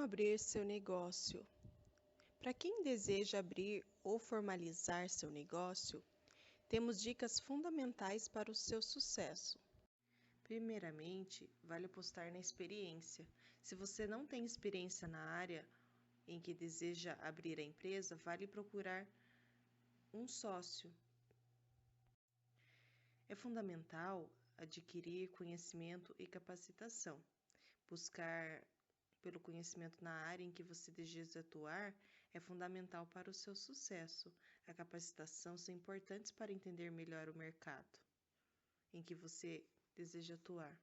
abrir seu negócio? Para quem deseja abrir ou formalizar seu negócio, temos dicas fundamentais para o seu sucesso. Primeiramente, vale apostar na experiência. Se você não tem experiência na área em que deseja abrir a empresa, vale procurar um sócio. É fundamental adquirir conhecimento e capacitação. Buscar pelo conhecimento na área em que você deseja atuar é fundamental para o seu sucesso. A capacitação são importantes para entender melhor o mercado em que você deseja atuar.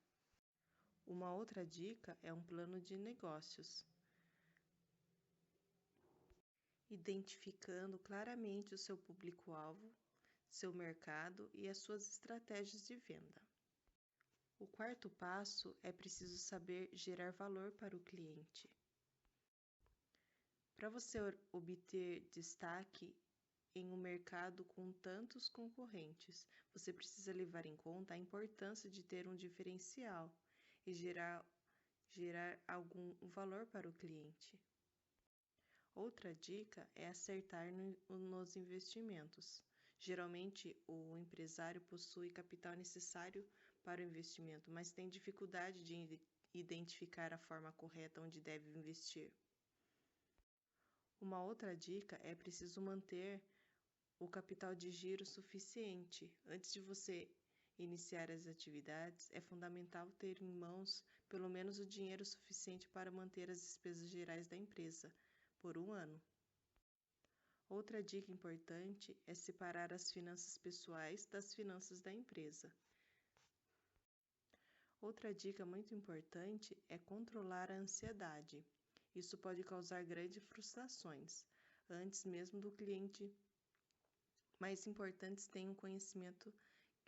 Uma outra dica é um plano de negócios, identificando claramente o seu público-alvo, seu mercado e as suas estratégias de venda. O quarto passo é preciso saber gerar valor para o cliente. Para você obter destaque em um mercado com tantos concorrentes, você precisa levar em conta a importância de ter um diferencial e gerar algum valor para o cliente. Outra dica é acertar nos investimentos. Geralmente, o empresário possui capital necessário para o investimento, mas tem dificuldade de identificar a forma correta onde deve investir. Uma outra dica é preciso manter o capital de giro suficiente. Antes de você iniciar as atividades, é fundamental ter em mãos pelo menos o dinheiro suficiente para manter as despesas gerais da empresa por um ano. Outra dica importante é separar as finanças pessoais das finanças da empresa. Outra dica muito importante é controlar a ansiedade. Isso pode causar grandes frustrações, antes mesmo do cliente mais importantes tenham conhecimento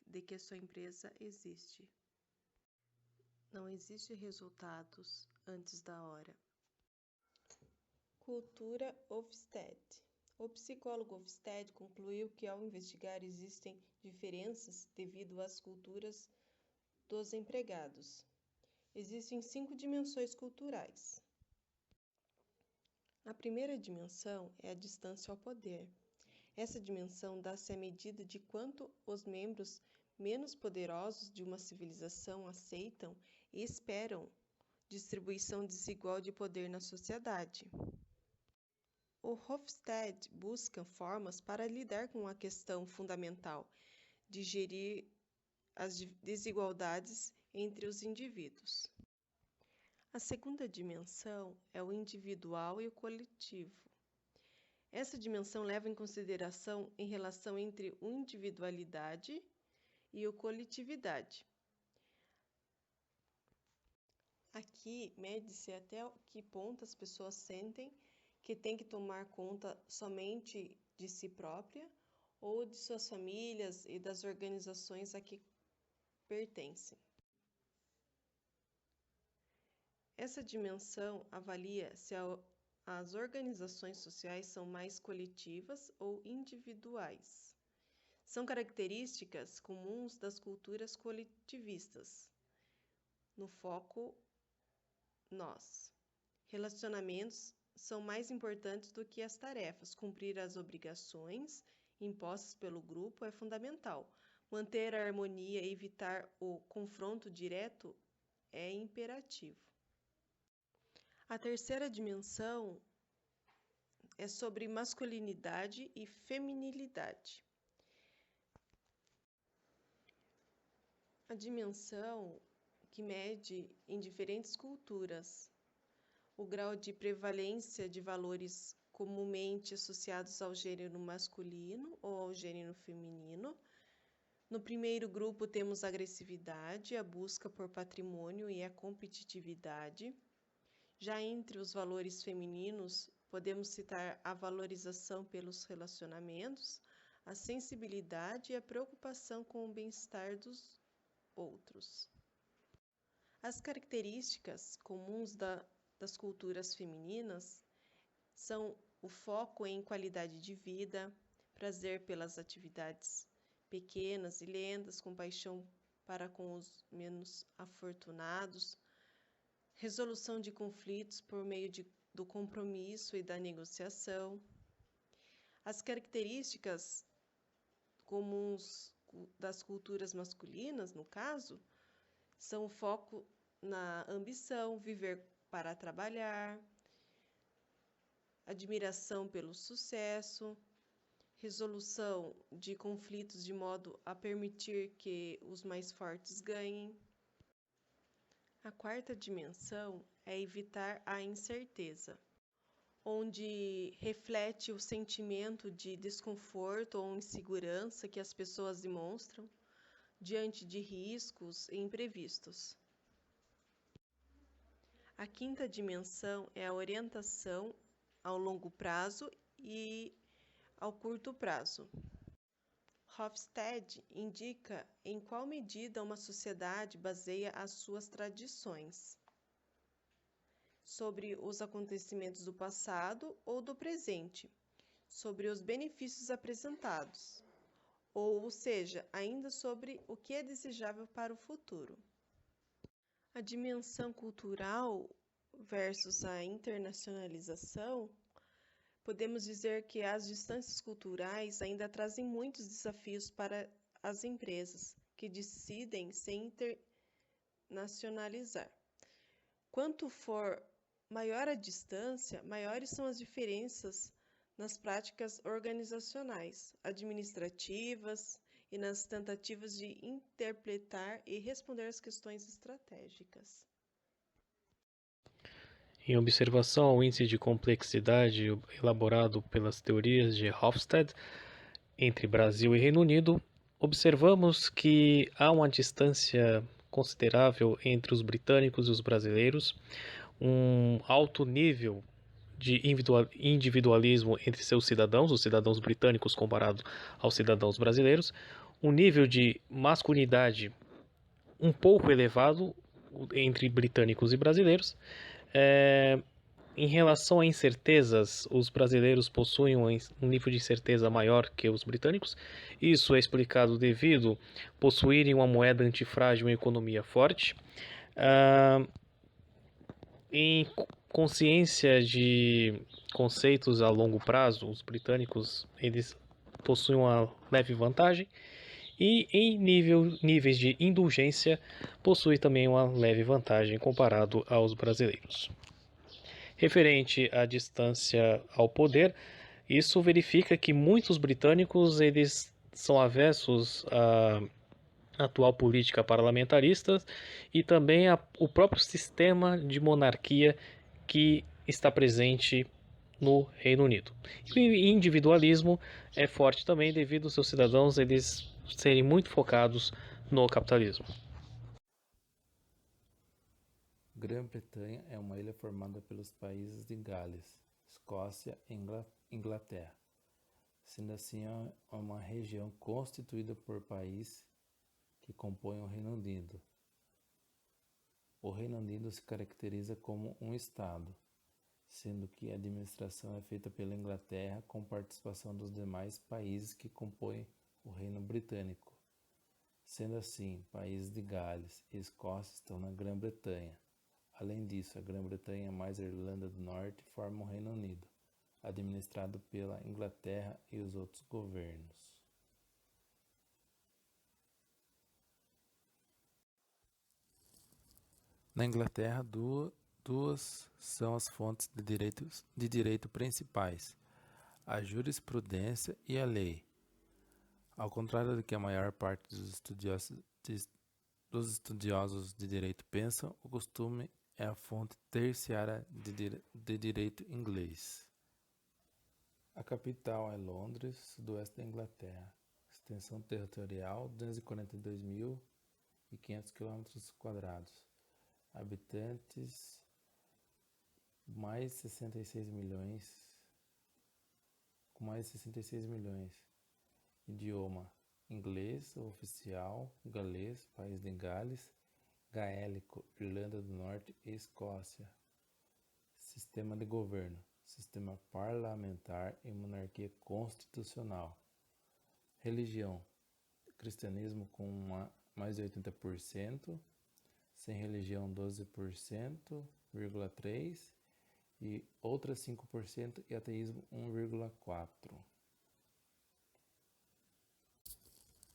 de que a sua empresa existe. Não existe resultados antes da hora. Cultura Ofsted. O psicólogo Ofsted concluiu que ao investigar existem diferenças devido às culturas dos empregados. Existem 5 dimensões culturais. A primeira dimensão é a distância ao poder. Essa dimensão dá-se à medida de quanto os membros menos poderosos de uma civilização aceitam e esperam distribuição desigual de poder na sociedade. O Hofstede busca formas para lidar com a questão fundamental de gerir as desigualdades entre os indivíduos. A segunda dimensão é o individual e o coletivo. Essa dimensão leva em consideração a relação entre a individualidade e a coletividade. Aqui mede-se até que ponto as pessoas sentem que têm que tomar conta somente de si própria ou de suas famílias e das organizações a que pertencem. Essa dimensão avalia se as organizações sociais são mais coletivas ou individuais. São características comuns das culturas coletivistas. No foco, nós. Relacionamentos são mais importantes do que as tarefas. Cumprir as obrigações impostas pelo grupo é fundamental. Manter a harmonia e evitar o confronto direto é imperativo. A terceira dimensão é sobre masculinidade e feminilidade. A dimensão que mede em diferentes culturas o grau de prevalência de valores comumente associados ao gênero masculino ou ao gênero feminino. No primeiro grupo temos a agressividade, a busca por patrimônio e a competitividade. Já entre os valores femininos, podemos citar a valorização pelos relacionamentos, a sensibilidade e a preocupação com o bem-estar dos outros. As características comuns das culturas femininas são o foco em qualidade de vida, prazer pelas atividades pequenas e lendas, compaixão para com os menos afortunados, resolução de conflitos por meio de do compromisso e da negociação. As características comuns das culturas masculinas, no caso, são o foco na ambição, viver para trabalhar, admiração pelo sucesso, resolução de conflitos de modo a permitir que os mais fortes ganhem. A quarta dimensão é evitar a incerteza, onde reflete o sentimento de desconforto ou insegurança que as pessoas demonstram diante de riscos e imprevistos. A quinta dimensão é a orientação ao longo prazo e ao curto prazo. Hofstede indica em qual medida uma sociedade baseia as suas tradições sobre os acontecimentos do passado ou do presente, sobre os benefícios apresentados, ou seja, ainda sobre o que é desejável para o futuro. A dimensão cultural versus a internacionalização, podemos dizer que as distâncias culturais ainda trazem muitos desafios para as empresas que decidem se internacionalizar. Quanto for maior a distância, maiores são as diferenças nas práticas organizacionais, administrativas e nas tentativas de interpretar e responder às questões estratégicas. Em observação ao índice de complexidade elaborado pelas teorias de Hofstede entre Brasil e Reino Unido, observamos que há uma distância considerável entre os britânicos e os brasileiros, um alto nível de individualismo entre seus cidadãos, os cidadãos britânicos comparados aos cidadãos brasileiros, um nível de masculinidade um pouco elevado entre britânicos e brasileiros. Em relação a incertezas, os brasileiros possuem um nível de incerteza maior que os britânicos. Isso é explicado devido a possuírem uma moeda antifrágil e uma economia forte. Em consciência de conceitos a longo prazo, os britânicos eles possuem uma leve vantagem e em níveis de indulgência possui também uma leve vantagem comparado aos brasileiros. Referente à distância ao poder, isso verifica que muitos britânicos eles são avessos à atual política parlamentarista e também o próprio sistema de monarquia que está presente no Reino Unido. E o individualismo é forte também devido aos seus cidadãos eles serem muito focados no capitalismo. Grã-Bretanha é uma ilha formada pelos países de Gales, Escócia e Inglaterra. Sendo assim, é uma região constituída por países que compõem o Reino Unido. O Reino Unido se caracteriza como um Estado, sendo que a administração é feita pela Inglaterra com participação dos demais países que compõem o Reino Britânico. Sendo assim, países de Gales e Escócia estão na Grã-Bretanha. Além disso, a Grã-Bretanha mais a Irlanda do Norte formam o Reino Unido, administrado pela Inglaterra e os outros governos. Na Inglaterra, duas são as fontes de direito principais, a jurisprudência e a lei. Ao contrário do que a maior parte dos estudiosos de direito pensam, o costume é a fonte terciária de direito inglês. A capital é Londres, sudoeste da Inglaterra. Extensão territorial 242.500 km². Habitantes mais 66 milhões, com mais de 66 milhões. Idioma: inglês oficial, galês, País de Gales, gaélico, Irlanda do Norte e Escócia. Sistema de governo: sistema parlamentar e monarquia constitucional. Religião: cristianismo com mais de 80%, sem religião 12,3%, e outras 5% e ateísmo 1,4%.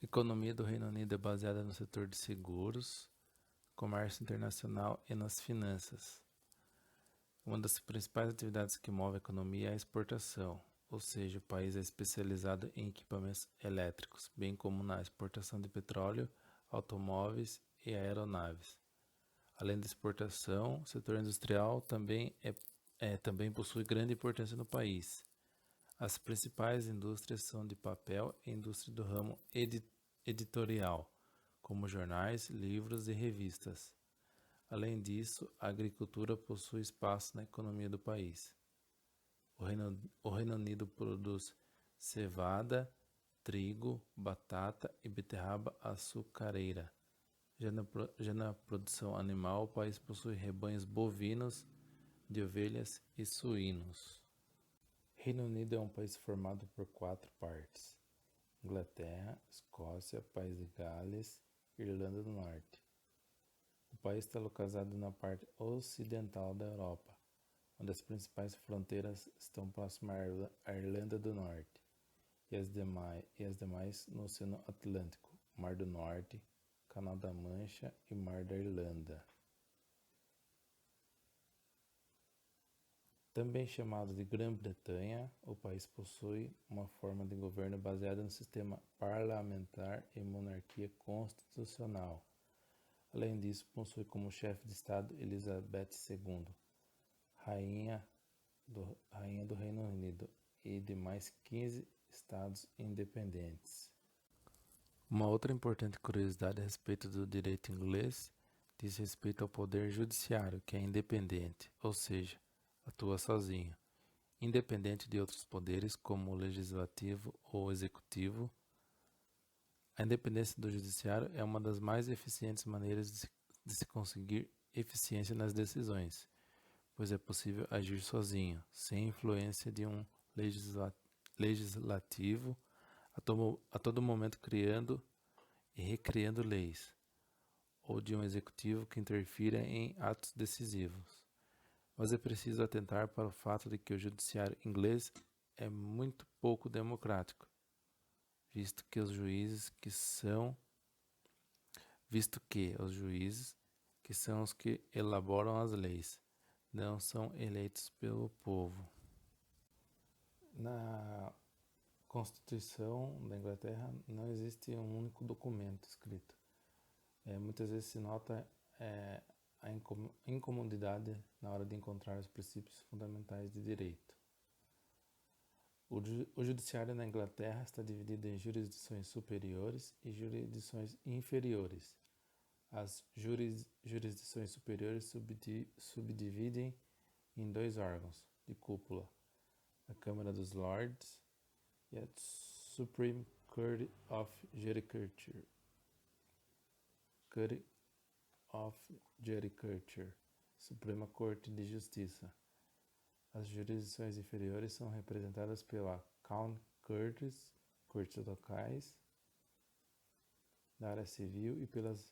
A economia do Reino Unido é baseada no setor de seguros, comércio internacional e nas finanças. Uma das principais atividades que move a economia é a exportação, ou seja, o país é especializado em equipamentos elétricos, bem como na exportação de petróleo, automóveis e aeronaves. Além da exportação, o setor industrial também possui grande importância no país. As principais indústrias são de papel e indústria do ramo editorial, como jornais, livros e revistas. Além disso, a agricultura possui espaço na economia do país. O Reino Unido produz cevada, trigo, batata e beterraba açucareira. Já na produção animal, o país possui rebanhos bovinos, de ovelhas e suínos. Reino Unido é um país formado por 4 partes: Inglaterra, Escócia, País de Gales e Irlanda do Norte. O país está localizado na parte ocidental da Europa, onde as principais fronteiras estão próximas à Irlanda do Norte e as demais no Oceano Atlântico, Mar do Norte, Canal da Mancha e Mar da Irlanda. Também chamado de Grã-Bretanha, o país possui uma forma de governo baseada no sistema parlamentar e monarquia constitucional. Além disso, possui como chefe de Estado Elizabeth II, rainha do Reino Unido, e de mais 15 estados independentes. Uma outra importante curiosidade a respeito do direito inglês diz respeito ao poder judiciário, que é independente, ou seja, atua sozinho, independente de outros poderes como o legislativo ou executivo. A independência do judiciário é uma das mais eficientes maneiras de se conseguir eficiência nas decisões, pois é possível agir sozinho, sem influência de um legislativo a todo momento criando e recriando leis, ou de um executivo que interfira em atos decisivos. Mas é preciso atentar para o fato de que o judiciário inglês é muito pouco democrático, visto que os juízes que são os que elaboram as leis, não são eleitos pelo povo. Na Constituição da Inglaterra não existe um único documento escrito. Muitas vezes se nota a incomodidade na hora de encontrar os princípios fundamentais de direito. O judiciário na Inglaterra está dividido em jurisdições superiores e jurisdições inferiores. As jurisdições superiores subdividem em 2 órgãos de cúpula: a Câmara dos Lords e a Supreme Court of Judicature. Suprema Corte de Justiça. As jurisdições inferiores são representadas pela Crown Courts, cortes locais da área civil, e pelas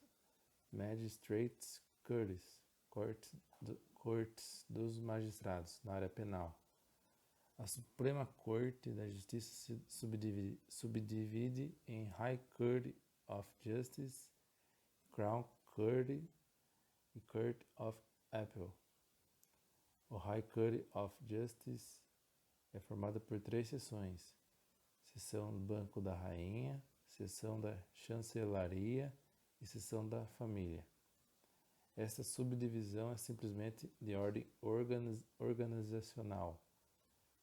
Magistrates Courts, cortes dos magistrados na área penal. A Suprema Corte da Justiça se subdivide em High Court of Justice, Crown Court e Court of Appeal. O High Court of Justice é formado por 3 seções: seção do Banco da Rainha, seção da Chancelaria e seção da Família. Esta subdivisão é simplesmente de ordem organizacional,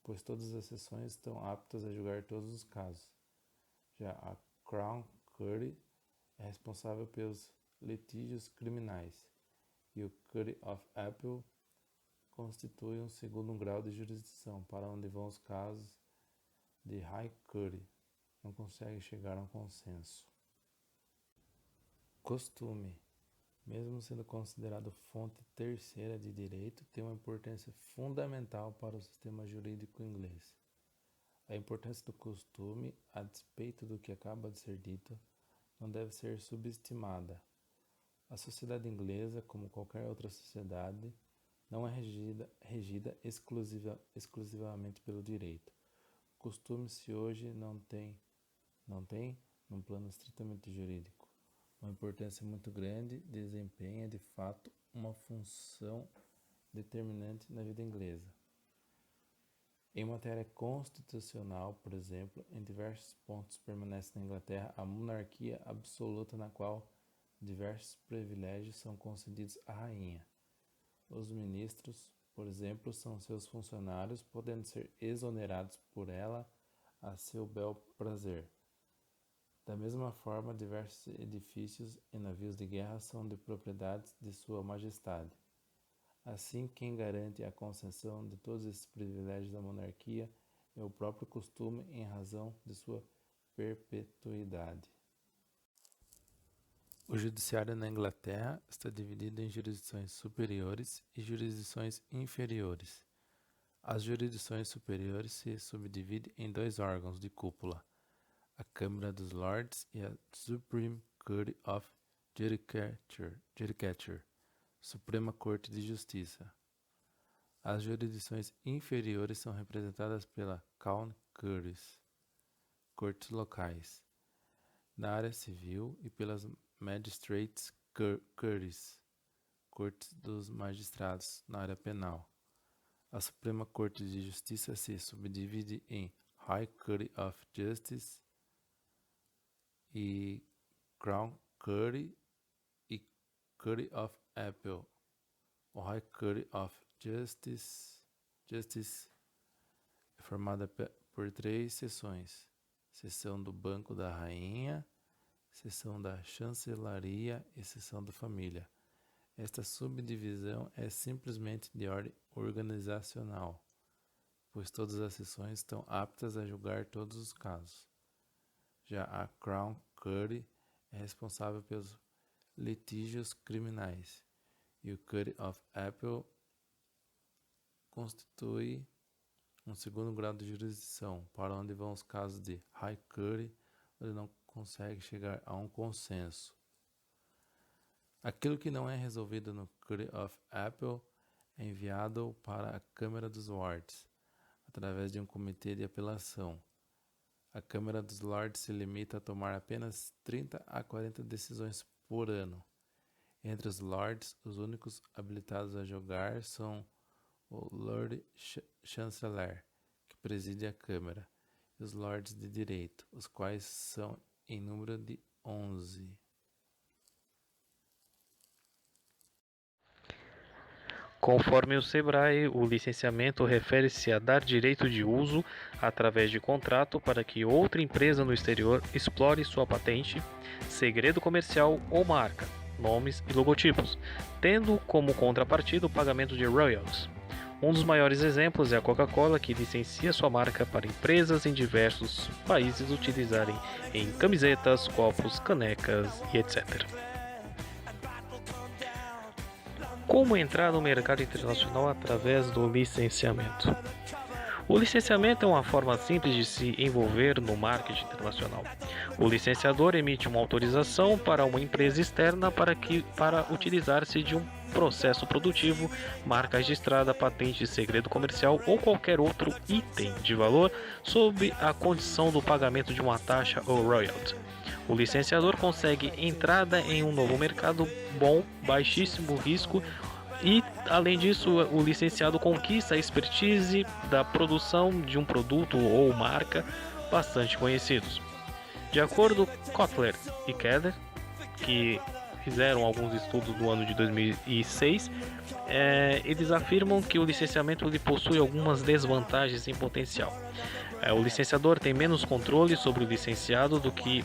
pois todas as seções estão aptas a julgar todos os casos. Já a Crown Court é responsável pelos litígios criminais, e o Court of Appeal constitui um segundo grau de jurisdição, para onde vão os casos de High Court. Não consegue chegar a um consenso. Costume, mesmo sendo considerado fonte terceira de direito, tem uma importância fundamental para o sistema jurídico inglês. A importância do costume, a despeito do que acaba de ser dito, não deve ser subestimada. A sociedade inglesa, como qualquer outra sociedade, não é regida exclusivamente pelo direito. O costume se hoje não tem, num plano estritamente jurídico, uma importância muito grande, desempenha de fato uma função determinante na vida inglesa. Em matéria constitucional, por exemplo, em diversos pontos permanece na Inglaterra a monarquia absoluta na qual diversos privilégios são concedidos à rainha. Os ministros, por exemplo, são seus funcionários, podendo ser exonerados por ela a seu bel prazer. Da mesma forma, diversos edifícios e navios de guerra são de propriedade de Sua Majestade. Assim, quem garante a concessão de todos esses privilégios da monarquia é o próprio costume em razão de sua perpetuidade. O judiciário na Inglaterra está dividido em jurisdições superiores e jurisdições inferiores. As jurisdições superiores se subdividem em dois órgãos de cúpula, a Câmara dos Lords e a Supreme Court of Judicature, Suprema Corte de Justiça. As jurisdições inferiores são representadas pela Crown Courts, cortes locais, na área civil e pelas Magistrates Courts, cortes dos magistrados, na área penal. A Suprema Corte de Justiça se subdivide em High Court of Justice e Crown Court e Court of Appeal. O High Court of Justice é formada por 3 seções: seção do Banco da Rainha, seção da Chancelaria e seção da Família. Esta subdivisão é simplesmente de ordem organizacional, pois todas as seções estão aptas a julgar todos os casos. Já a Crown Court é responsável pelos litígios criminais, e o Court of Appeal constitui um segundo grau de jurisdição, para onde vão os casos de High Court, onde não consegue chegar a um consenso. Aquilo que não é resolvido no Court of Appeal é enviado para a Câmara dos Lords, através de um comitê de apelação. A Câmara dos Lords se limita a tomar apenas 30 a 40 decisões por ano. Entre os Lords, os únicos habilitados a julgar são o Lord Chancellor, que preside a Câmara, e os Lords de Direito, os quais são em número de 11. Conforme o SEBRAE, o licenciamento refere-se a dar direito de uso através de contrato para que outra empresa no exterior explore sua patente, segredo comercial ou marca, nomes e logotipos, tendo como contrapartida o pagamento de royalties. Um dos maiores exemplos é a Coca-Cola, que licencia sua marca para empresas em diversos países utilizarem em camisetas, copos, canecas e etc. Como entrar no mercado internacional através do licenciamento? O licenciamento é uma forma simples de se envolver no marketing internacional. O licenciador emite uma autorização para uma empresa externa para utilizar-se de um processo produtivo, marca registrada, patente de segredo comercial ou qualquer outro item de valor sob a condição do pagamento de uma taxa ou royalty. O licenciador consegue entrada em um novo mercado bom, baixíssimo risco, e, além disso, o licenciado conquista a expertise da produção de um produto ou marca bastante conhecidos. De acordo com Kotler e Keller, que fizeram alguns estudos no ano de 2006, eles afirmam que o licenciamento possui algumas desvantagens em potencial. O licenciador tem menos controle sobre o licenciado do que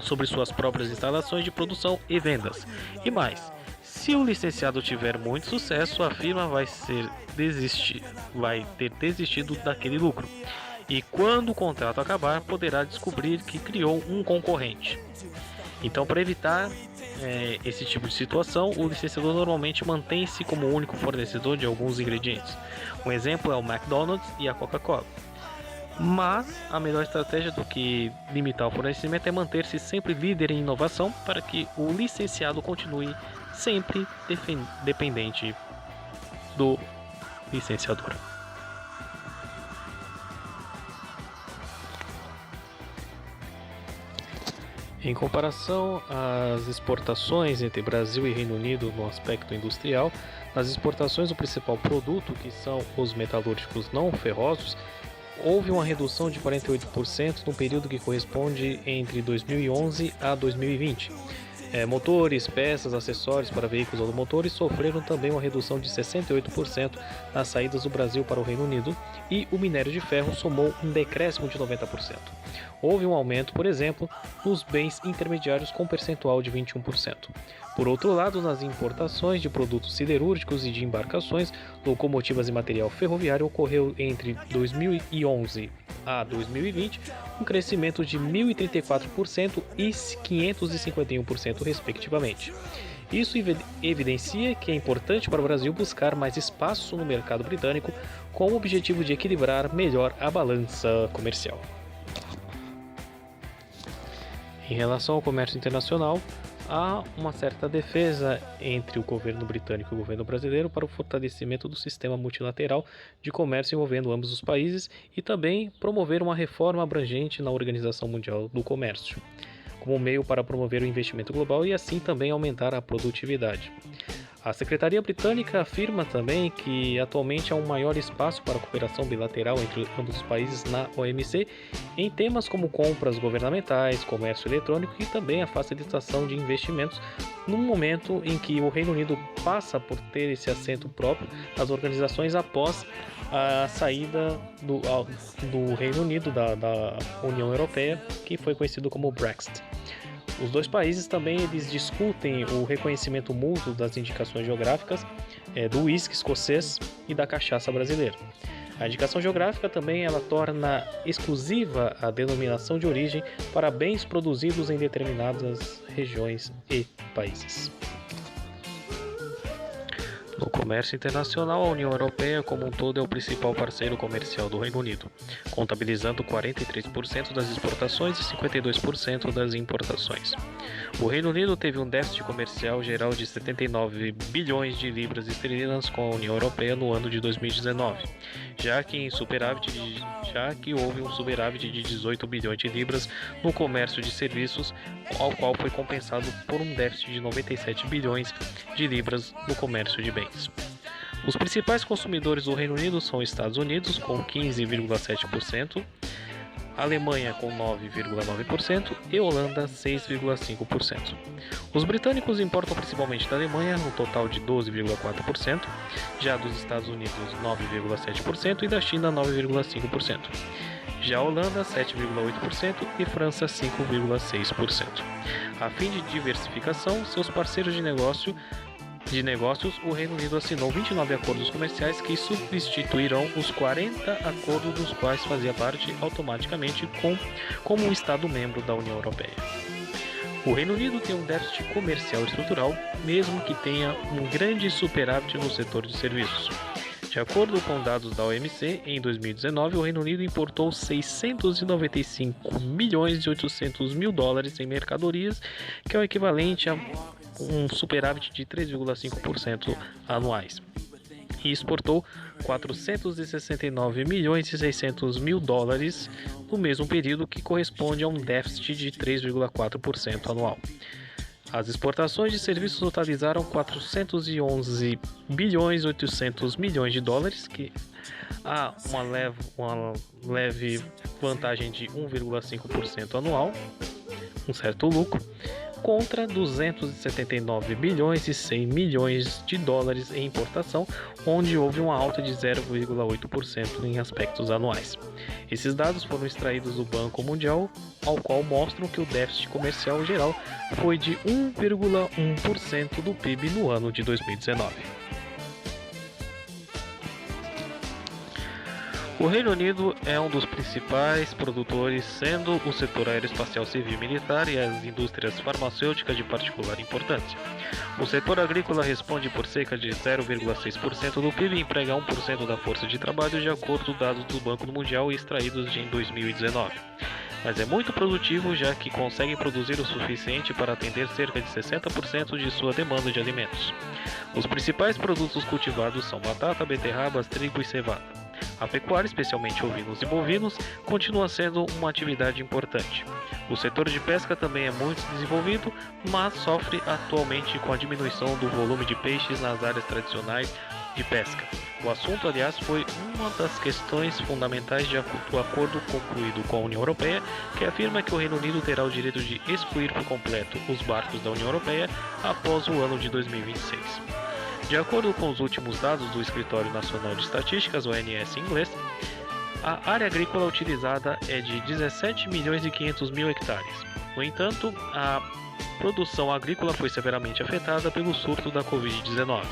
sobre suas próprias instalações de produção e vendas. E mais, se o licenciado tiver muito sucesso, a firma vai ter desistido daquele lucro. E quando o contrato acabar, poderá descobrir que criou um concorrente. Então, para evitar esse tipo de situação, o licenciador normalmente mantém-se como o único fornecedor de alguns ingredientes. Um exemplo é o McDonald's e a Coca-Cola. Mas a melhor estratégia do que limitar o fornecimento é manter-se sempre líder em inovação para que o licenciado continue sempre dependente do licenciador. Em comparação às exportações entre Brasil e Reino Unido no aspecto industrial, nas exportações do principal produto, que são os metalúrgicos não ferrosos, houve uma redução de 48% no período que corresponde entre 2011 a 2020. Motores, peças, acessórios para veículos automotores sofreram também uma redução de 68% nas saídas do Brasil para o Reino Unido e o minério de ferro somou um decréscimo de 90%. Houve um aumento, por exemplo, nos bens intermediários com percentual de 21%. Por outro lado, nas importações de produtos siderúrgicos e de embarcações, locomotivas e material ferroviário ocorreu entre 2011 a 2020 um crescimento de 1.034% e 551% respectivamente. Isso evidencia que é importante para o Brasil buscar mais espaço no mercado britânico com o objetivo de equilibrar melhor a balança comercial. Em relação ao comércio internacional, há uma certa defesa entre o governo britânico e o governo brasileiro para o fortalecimento do sistema multilateral de comércio envolvendo ambos os países e também promover uma reforma abrangente na Organização Mundial do Comércio, como meio para promover o investimento global e assim também aumentar a produtividade. A Secretaria Britânica afirma também que atualmente há um maior espaço para cooperação bilateral entre ambos os países na OMC em temas como compras governamentais, comércio eletrônico e também a facilitação de investimentos num momento em que o Reino Unido passa por ter esse assento próprio nas organizações após a saída do Reino Unido da União Europeia, que foi conhecido como Brexit. Os dois países também eles discutem o reconhecimento mútuo das indicações geográficas do uísque escocês e da cachaça brasileira. A indicação geográfica também ela torna exclusiva a denominação de origem para bens produzidos em determinadas regiões e países. No comércio internacional, a União Europeia como um todo é o principal parceiro comercial do Reino Unido, contabilizando 43% das exportações e 52% das importações. O Reino Unido teve um déficit comercial geral de 79 bilhões de libras esterlinas com a União Europeia no ano de 2019, já que houve um superávit de 18 bilhões de libras no comércio de serviços, ao qual foi compensado por um déficit de 97 bilhões de libras no comércio de bens. Os principais consumidores do Reino Unido são os Estados Unidos, com 15,7%, Alemanha, com 9,9% e Holanda, 6,5%. Os britânicos importam principalmente da Alemanha, um total de 12,4%, já dos Estados Unidos, 9,7% e da China, 9,5%. Já a Holanda, 7,8% e França, 5,6%. A fim de diversificação, seus parceiros de negócios, o Reino Unido assinou 29 acordos comerciais que substituirão os 40 acordos dos quais fazia parte automaticamente como um Estado membro da União Europeia. O Reino Unido tem um déficit comercial estrutural, mesmo que tenha um grande superávit no setor de serviços. De acordo com dados da OMC, em 2019 o Reino Unido importou 695 milhões e 800 mil dólares em mercadorias, que é o equivalente a um superávit de 3,5% anuais, e exportou 469 milhões e 600 mil dólares no mesmo período, que corresponde a um déficit de 3,4% anual. As exportações de serviços totalizaram 411 bilhões e 800 milhões de dólares, que há uma leve vantagem de 1,5% anual, um certo lucro, contra 279 bilhões e 100 milhões de dólares em importação, onde houve uma alta de 0,8% em aspectos anuais. Esses dados foram extraídos do Banco Mundial, ao qual mostram que o déficit comercial geral foi de 1,1% do PIB no ano de 2019. O Reino Unido é um dos principais produtores, sendo o setor aeroespacial civil e militar e as indústrias farmacêuticas de particular importância. O setor agrícola responde por cerca de 0,6% do PIB e emprega 1% da força de trabalho, de acordo com dados do Banco Mundial extraídos em 2019. mas é muito produtivo, já que consegue produzir o suficiente para atender cerca de 60% de sua demanda de alimentos. Os principais produtos cultivados são batata, beterrabas, trigo e cevada. A pecuária, especialmente ovinos e bovinos, continua sendo uma atividade importante. O setor de pesca também é muito desenvolvido, mas sofre atualmente com a diminuição do volume de peixes nas áreas tradicionais de pesca. O assunto, aliás, foi uma das questões fundamentais do acordo concluído com a União Europeia, que afirma que o Reino Unido terá o direito de excluir por completo os barcos da União Europeia após o ano de 2026. De acordo com os últimos dados do Escritório Nacional de Estatísticas, ONS em inglês, a área agrícola utilizada é de 17 milhões e 500 mil hectares. No entanto, a produção agrícola foi severamente afetada pelo surto da Covid-19.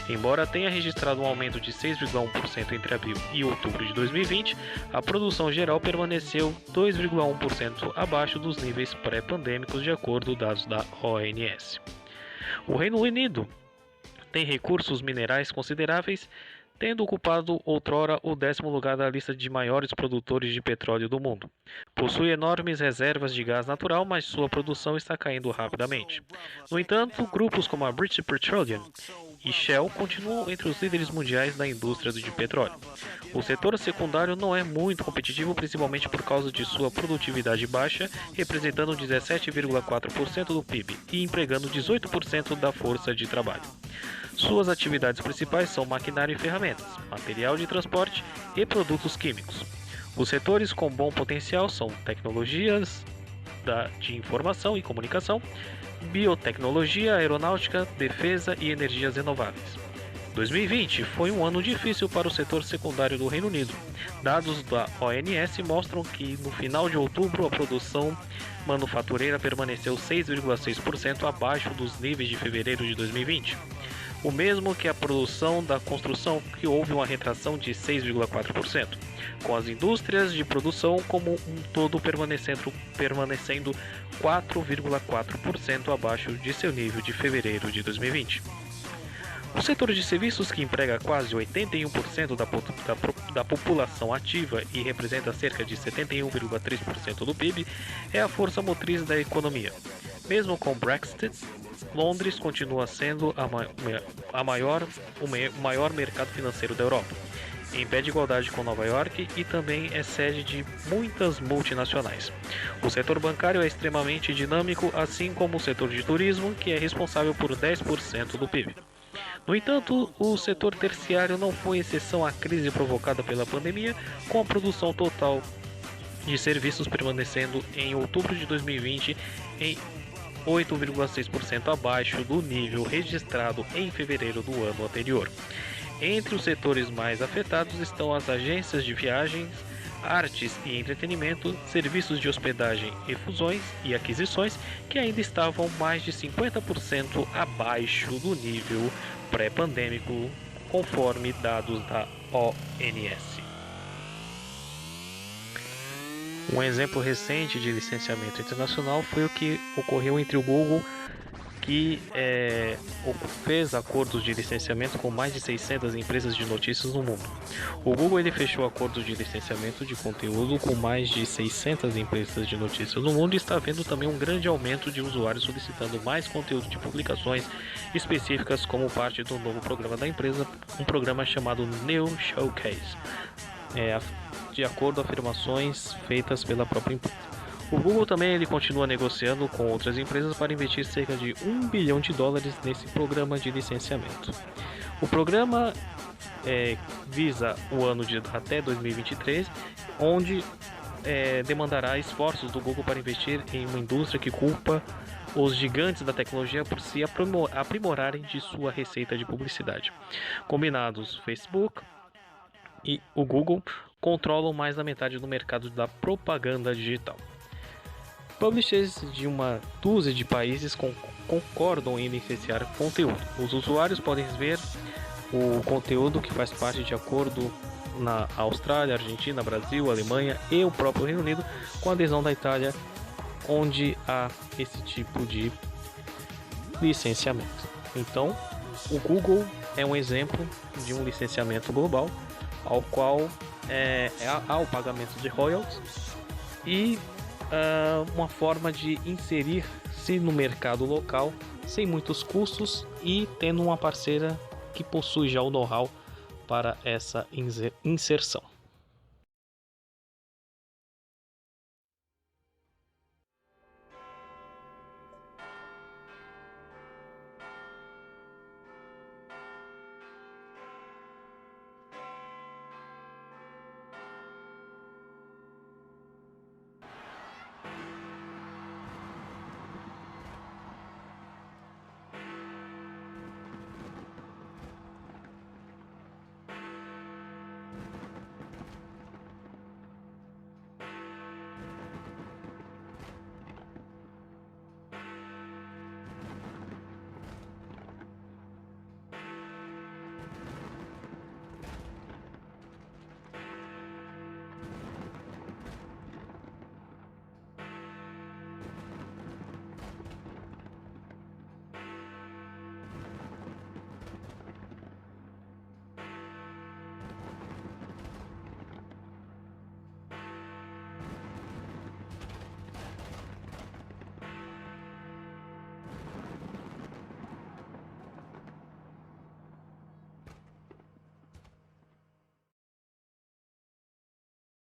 Embora tenha registrado um aumento de 6,1% entre abril e outubro de 2020, a produção geral permaneceu 2,1% abaixo dos níveis pré-pandêmicos, de acordo com dados da ONS. O Reino Unido tem recursos minerais consideráveis, tendo ocupado outrora o 10º lugar da lista de maiores produtores de petróleo do mundo. Possui enormes reservas de gás natural, mas sua produção está caindo rapidamente. No entanto, grupos como a British Petroleum e Shell continuam entre os líderes mundiais da indústria de petróleo. O setor secundário não é muito competitivo, principalmente por causa de sua produtividade baixa, representando 17,4% do PIB e empregando 18% da força de trabalho. Suas atividades principais são maquinário e ferramentas, material de transporte e produtos químicos. Os setores com bom potencial são tecnologias de informação e comunicação, biotecnologia, aeronáutica, defesa e energias renováveis. 2020 foi um ano difícil para o setor secundário do Reino Unido. Dados da ONS mostram que no final de outubro a produção manufatureira permaneceu 6,6% abaixo dos níveis de fevereiro de 2020. O mesmo que a produção da construção, que houve uma retração de 6,4%, com as indústrias de produção como um todo permanecendo 4,4% abaixo de seu nível de fevereiro de 2020. O setor de serviços, que emprega quase 81% da população ativa e representa cerca de 71,3% do PIB, é a força motriz da economia. Mesmo com o Brexit, Londres continua sendo o maior mercado financeiro da Europa, em pé de igualdade com Nova York, e também é sede de muitas multinacionais. O setor bancário é extremamente dinâmico, assim como o setor de turismo, que é responsável por 10% do PIB. No entanto, o setor terciário não foi exceção à crise provocada pela pandemia, com a produção total de serviços permanecendo em outubro de 2020 em 8,6% abaixo do nível registrado em fevereiro do ano anterior. Entre os setores mais afetados estão as agências de viagens, artes e entretenimento, serviços de hospedagem e fusões e aquisições, que ainda estavam mais de 50% abaixo do nível pré-pandêmico, conforme dados da ONS. Um exemplo recente de licenciamento internacional foi o que ocorreu entre o Google, que fez acordos de licenciamento com mais de 600 empresas de notícias no mundo. O Google fechou acordos de licenciamento de conteúdo com mais de 600 empresas de notícias no mundo e está vendo também um grande aumento de usuários solicitando mais conteúdo de publicações específicas como parte do novo programa da empresa, um programa chamado New Showcase, de acordo com afirmações feitas pela própria empresa. O Google também continua negociando com outras empresas para investir cerca de $1 bilhão nesse programa de licenciamento. O programa visa o ano de até 2023, onde demandará esforços do Google para investir em uma indústria que culpa os gigantes da tecnologia por se aprimorarem de sua receita de publicidade. Combinados, Facebook e o Google controlam mais da metade do mercado da propaganda digital. Publishers de uma dúzia de países concordam em licenciar conteúdo. Os usuários podem ver o conteúdo que faz parte de acordo na Austrália, Argentina, Brasil, Alemanha e o próprio Reino Unido, com a adesão da Itália, onde há esse tipo de licenciamento. Então, o Google é um exemplo de um licenciamento global, ao qual há o pagamento de royalties, e uma forma de inserir-se no mercado local sem muitos custos e tendo uma parceira que possui já o know-how para essa inserção.